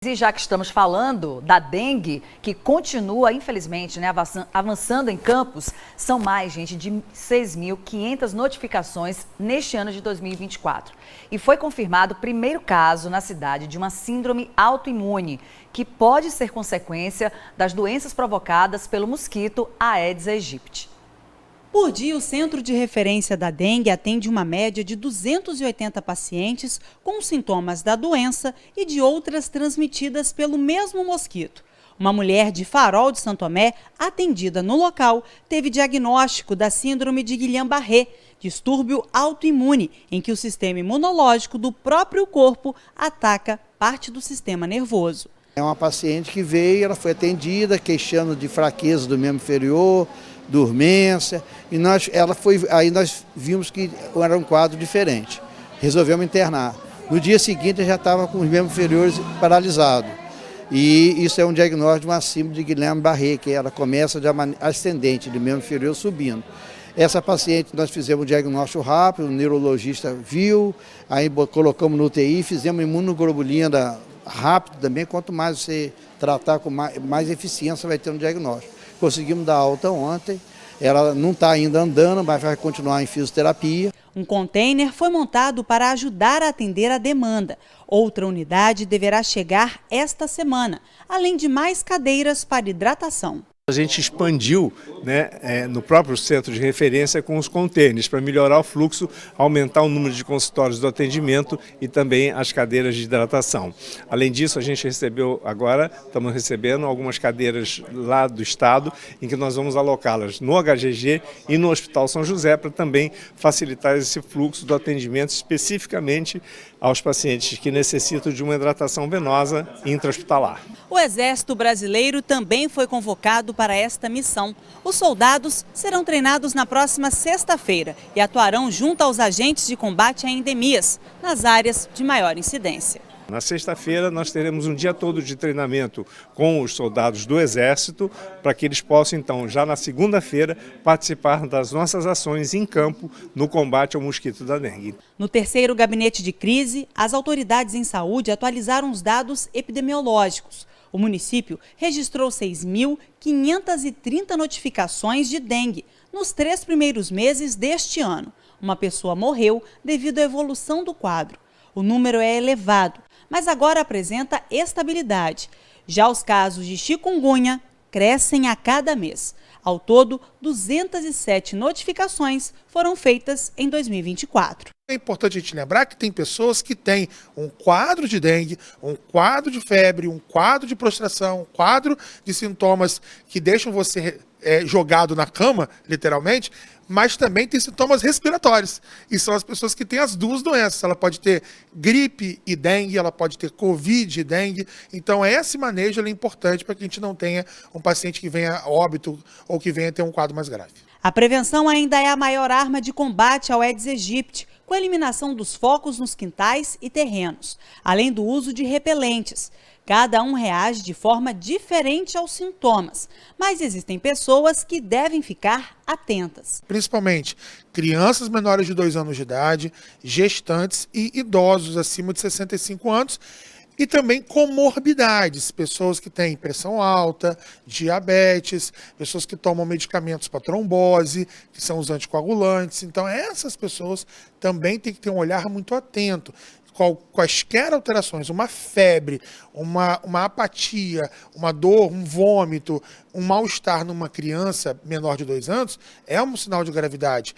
E já que estamos falando da dengue, que continua, infelizmente, avançando em Campos, são mais, gente, de 6.500 notificações neste ano de 2024. E foi confirmado o primeiro caso na cidade de uma síndrome autoimune, que pode ser consequência das doenças provocadas pelo mosquito Aedes aegypti. Por dia, o Centro de Referência da Dengue atende uma média de 280 pacientes com sintomas da doença e de outras transmitidas pelo mesmo mosquito. Uma mulher de Farol de Santo Tomé, atendida no local, teve diagnóstico da síndrome de Guillain-Barré, distúrbio autoimune, em que o sistema imunológico do próprio corpo ataca parte do sistema nervoso. É uma paciente que veio, ela foi atendida, queixando de fraqueza do membro inferior, dormência, e aí nós vimos que era um quadro diferente. Resolvemos internar. No dia seguinte já estava com os membros inferiores paralisados. E isso é um diagnóstico de uma síndrome de Guillain-Barré, que ela começa de ascendente, de membro inferior subindo. Essa paciente nós fizemos um diagnóstico rápido, o neurologista viu, aí colocamos no UTI, fizemos imunoglobulina rápido também, quanto mais você tratar com mais eficiência vai ter no diagnóstico. Conseguimos dar alta ontem, ela não está ainda andando, mas vai continuar em fisioterapia. Um container foi montado para ajudar a atender a demanda. Outra unidade deverá chegar esta semana, além de mais cadeiras para hidratação. A gente expandiu, no próprio centro de referência com os containers para melhorar o fluxo, aumentar o número de consultórios do atendimento e também as cadeiras de hidratação. Além disso, a gente estamos recebendo algumas cadeiras lá do estado em que nós vamos alocá-las no HGG e no Hospital São José para também facilitar esse fluxo do atendimento especificamente aos pacientes que necessitam de uma hidratação venosa intra-hospitalar. O Exército Brasileiro também foi convocado para esta missão. Os soldados serão treinados na próxima sexta-feira e atuarão junto aos agentes de combate a endemias, nas áreas de maior incidência. Na sexta-feira nós teremos um dia todo de treinamento com os soldados do Exército para que eles possam então, já na segunda-feira, participar das nossas ações em campo no combate ao mosquito da dengue. No terceiro gabinete de crise, as autoridades em saúde atualizaram os dados epidemiológicos. O município registrou 6.530 notificações de dengue nos 3 primeiros meses deste ano. Uma pessoa morreu devido à evolução do quadro. O número é elevado, mas agora apresenta estabilidade. Já os casos de chikungunya crescem a cada mês. Ao todo, 207 notificações foram feitas em 2024. É importante a gente lembrar que tem pessoas que têm um quadro de dengue, um quadro de febre, um quadro de prostração, um quadro de sintomas que deixam você jogado na cama, literalmente, mas também tem sintomas respiratórios. E são as pessoas que têm as duas doenças. Ela pode ter gripe e dengue, ela pode ter covid e dengue. Então esse manejo é importante para que a gente não tenha um paciente que venha a óbito ou que venha ter um quadro mais grave. A prevenção ainda é a maior arma de combate ao Aedes aegypti, com a eliminação dos focos nos quintais e terrenos, além do uso de repelentes. Cada um reage de forma diferente aos sintomas, mas existem pessoas que devem ficar atentas. Principalmente crianças menores de 2 anos de idade, gestantes e idosos acima de 65 anos, e também comorbidades, pessoas que têm pressão alta, diabetes, pessoas que tomam medicamentos para trombose, que são os anticoagulantes. Então essas pessoas também têm que ter um olhar muito atento. Quaisquer alterações, uma febre, uma apatia, uma dor, um vômito, um mal-estar numa criança menor de 2 anos é um sinal de gravidade,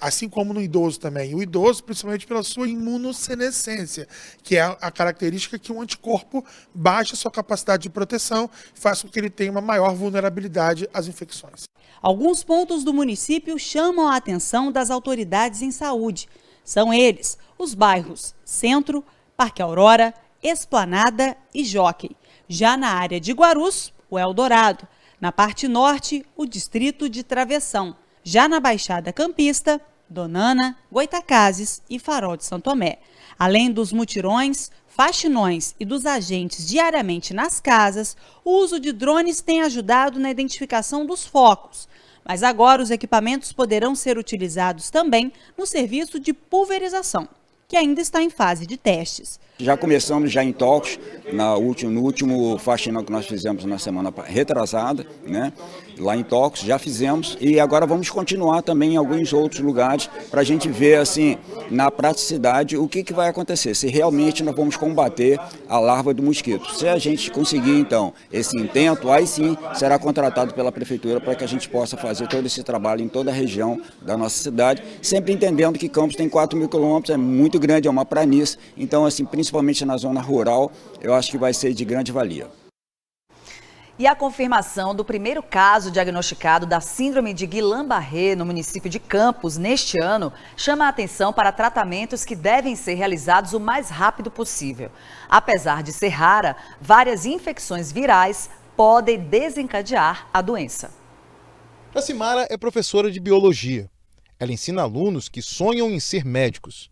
assim como no idoso também. E o idoso, principalmente pela sua imunossenescência, que é a característica que o anticorpo baixa sua capacidade de proteção, faz com que ele tenha uma maior vulnerabilidade às infecções. Alguns pontos do município chamam a atenção das autoridades em saúde. São eles os bairros Centro, Parque Aurora, Esplanada e Jockey. Já na área de Guarus, o Eldorado. Na parte norte, o distrito de Travessão. Já na Baixada Campista, Donana, Goitacazes e Farol de Santo Tomé. Além dos mutirões, faxinões e dos agentes diariamente nas casas, o uso de drones tem ajudado na identificação dos focos. Mas agora os equipamentos poderão ser utilizados também no serviço de pulverização, que ainda está em fase de testes. Já começamos já em Intox, no último faxinão que nós fizemos na semana retrasada, né? Lá em Intox já fizemos e agora vamos continuar também em alguns outros lugares para a gente ver assim na praticidade o que vai acontecer, se realmente nós vamos combater a larva do mosquito. Se a gente conseguir então esse intento, aí sim será contratado pela prefeitura para que a gente possa fazer todo esse trabalho em toda a região da nossa cidade, sempre entendendo que Campos tem 4.000 quilômetros, é muito grande, é uma planície, então assim, principalmente na zona rural, eu acho que vai ser de grande valia. E a confirmação do primeiro caso diagnosticado da síndrome de Guillain-Barré no município de Campos neste ano chama a atenção para tratamentos que devem ser realizados o mais rápido possível. Apesar de ser rara, várias infecções virais podem desencadear a doença. Jacimara é professora de biologia. Ela ensina alunos que sonham em ser médicos.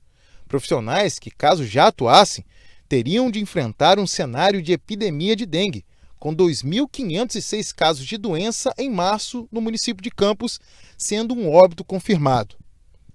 Profissionais que, caso já atuassem, teriam de enfrentar um cenário de epidemia de dengue, com 2.506 casos de doença em março no município de Campos, sendo um óbito confirmado.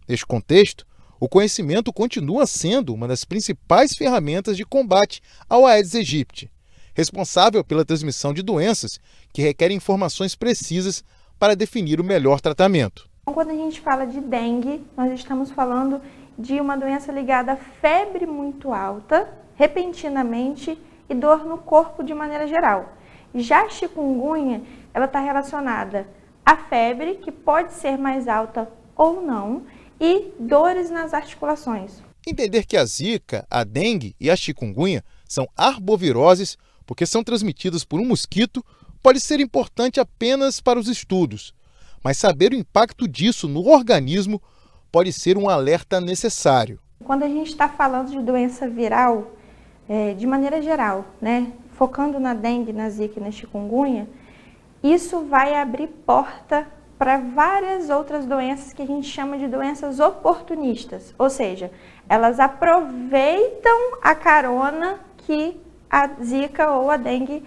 Neste contexto, o conhecimento continua sendo uma das principais ferramentas de combate ao Aedes aegypti, responsável pela transmissão de doenças que requerem informações precisas para definir o melhor tratamento. Quando a gente fala de dengue, nós estamos falando de uma doença ligada à febre muito alta, repentinamente, e dor no corpo de maneira geral. Já a chikungunya, ela está relacionada à febre, que pode ser mais alta ou não, e dores nas articulações. Entender que a zika, a dengue e a chikungunya são arboviroses porque são transmitidas por um mosquito pode ser importante apenas para os estudos, mas saber o impacto disso no organismo pode ser um alerta necessário. Quando a gente está falando de doença viral, de maneira geral, né, focando na dengue, na zika e na chikungunya, isso vai abrir porta para várias outras doenças que a gente chama de doenças oportunistas, ou seja, elas aproveitam a carona que a zika ou a dengue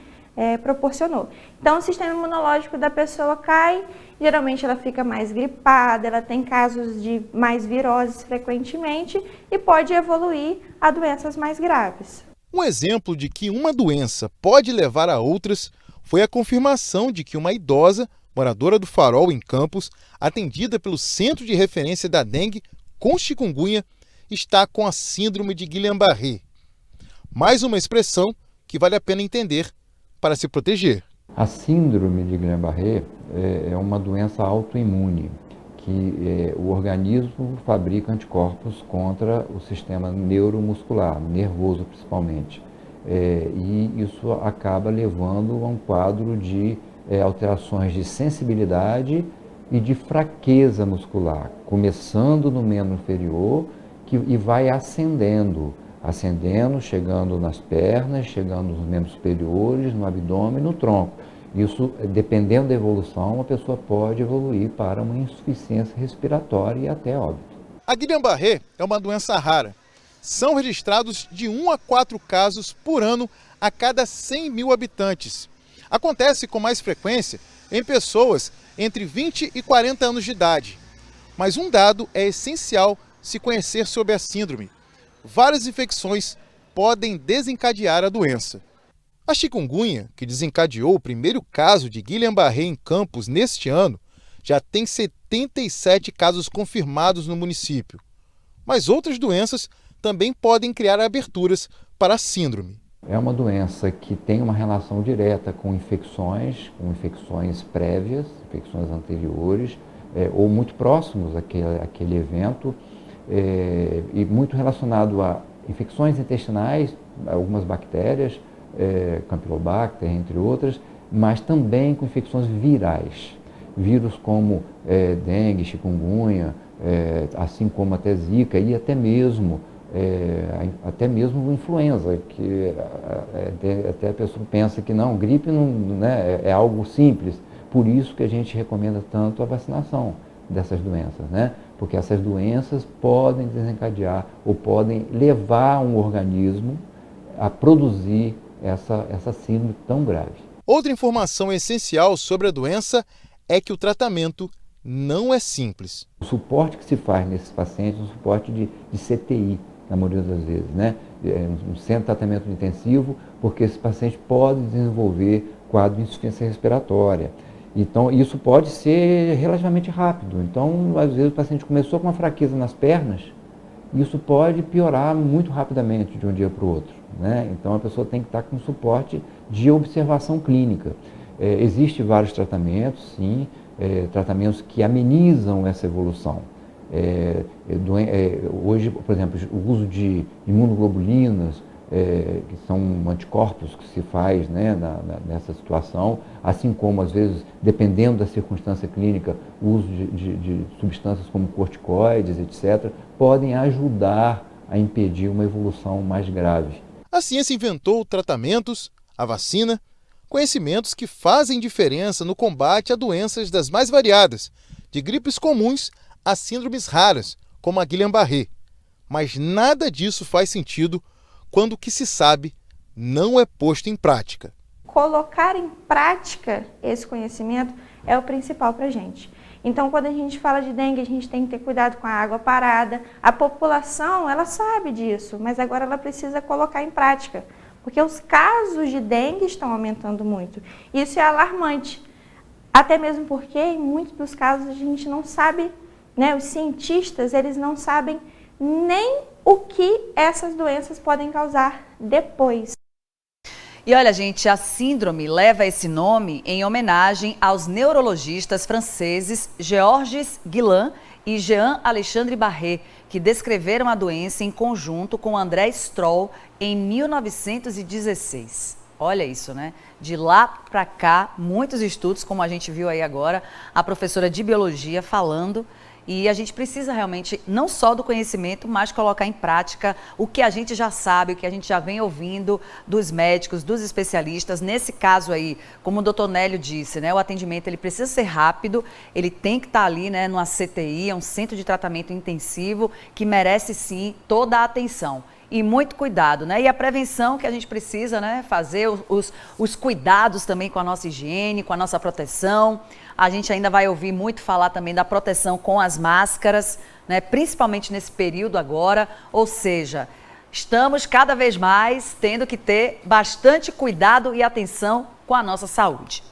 proporcionou. Então o sistema imunológico da pessoa cai, geralmente ela fica mais gripada, ela tem casos de mais viroses frequentemente e pode evoluir a doenças mais graves. Um exemplo de que uma doença pode levar a outras foi a confirmação de que uma idosa, moradora do Farol, em Campos, atendida pelo Centro de Referência da Dengue com chikungunya, está com a síndrome de Guillain-Barré. Mais uma expressão que vale a pena entender para se proteger. A síndrome de Guillain-Barré é uma doença autoimune, que o organismo fabrica anticorpos contra o sistema neuromuscular, nervoso principalmente. E isso acaba levando a um quadro de alterações de sensibilidade e de fraqueza muscular, começando no membro inferior e vai ascendendo, chegando nas pernas, chegando nos membros superiores, no abdômen e no tronco. Isso, dependendo da evolução, a pessoa pode evoluir para uma insuficiência respiratória e até óbito. A Guillain-Barré é uma doença rara. São registrados de 1 a 4 casos por ano a cada 100 mil habitantes. Acontece com mais frequência em pessoas entre 20 e 40 anos de idade. Mas um dado é essencial se conhecer sobre a síndrome. Várias infecções podem desencadear a doença. A chikungunya, que desencadeou o primeiro caso de Guillain-Barré em Campos neste ano, já tem 77 casos confirmados no município. Mas outras doenças também podem criar aberturas para a síndrome. É uma doença que tem uma relação direta com infecções prévias, infecções anteriores, ou muito próximos àquele evento, e muito relacionado a infecções intestinais, algumas bactérias, Campylobacter, entre outras, mas também com infecções virais. Vírus como dengue, chikungunya, assim como até zika e até mesmo influenza, que até a pessoa pensa que não, gripe não, né, é algo simples. Por isso que a gente recomenda tanto a vacinação dessas doenças, né? Porque essas doenças podem desencadear ou podem levar um organismo a produzir essa síndrome tão grave. Outra informação essencial sobre a doença é que o tratamento não é simples. O suporte que se faz nesses pacientes é um suporte de CTI, na maioria das vezes, né? um centro de tratamento intensivo, porque esse paciente pode desenvolver quadro de insuficiência respiratória. Então, isso pode ser relativamente rápido. Então, às vezes o paciente começou com uma fraqueza nas pernas, isso pode piorar muito rapidamente de um dia para o outro, né? Então, a pessoa tem que estar com suporte de observação clínica. Existem vários tratamentos, sim, tratamentos que amenizam essa evolução. Hoje, por exemplo, o uso de imunoglobulinas, que são anticorpos que se faz, né, nessa situação, assim como, às vezes, dependendo da circunstância clínica, o uso de substâncias como corticoides, etc., podem ajudar a impedir uma evolução mais grave. A ciência inventou tratamentos, a vacina, conhecimentos que fazem diferença no combate a doenças das mais variadas, de gripes comuns a síndromes raras, como a Guillain-Barré. Mas nada disso faz sentido quando o que se sabe não é posto em prática. Colocar em prática esse conhecimento é o principal para a gente. Então, quando a gente fala de dengue, a gente tem que ter cuidado com a água parada. A população, ela sabe disso, mas agora ela precisa colocar em prática, porque os casos de dengue estão aumentando muito. Isso é alarmante, até mesmo porque em muitos dos casos a gente não sabe, né, os cientistas, eles não sabem nem o que essas doenças podem causar depois. E olha, gente, a síndrome leva esse nome em homenagem aos neurologistas franceses Georges Guillain e Jean-Alexandre Barré, que descreveram a doença em conjunto com André Stroll em 1916. Olha isso, né? De lá para cá, muitos estudos, como a gente viu aí agora, a professora de biologia falando. E a gente precisa realmente, não só do conhecimento, mas colocar em prática o que a gente já sabe, o que a gente já vem ouvindo dos médicos, dos especialistas. Nesse caso aí, como o doutor Nélio disse, né, o atendimento ele precisa ser rápido, ele tem que estar ali, né, numa CTI, um centro de tratamento intensivo, que merece sim toda a atenção. E muito cuidado, né? E a prevenção que a gente precisa, né, fazer, os cuidados também com a nossa higiene, com a nossa proteção. A gente ainda vai ouvir muito falar também da proteção com as máscaras, né, principalmente nesse período agora. Ou seja, estamos cada vez mais tendo que ter bastante cuidado e atenção com a nossa saúde.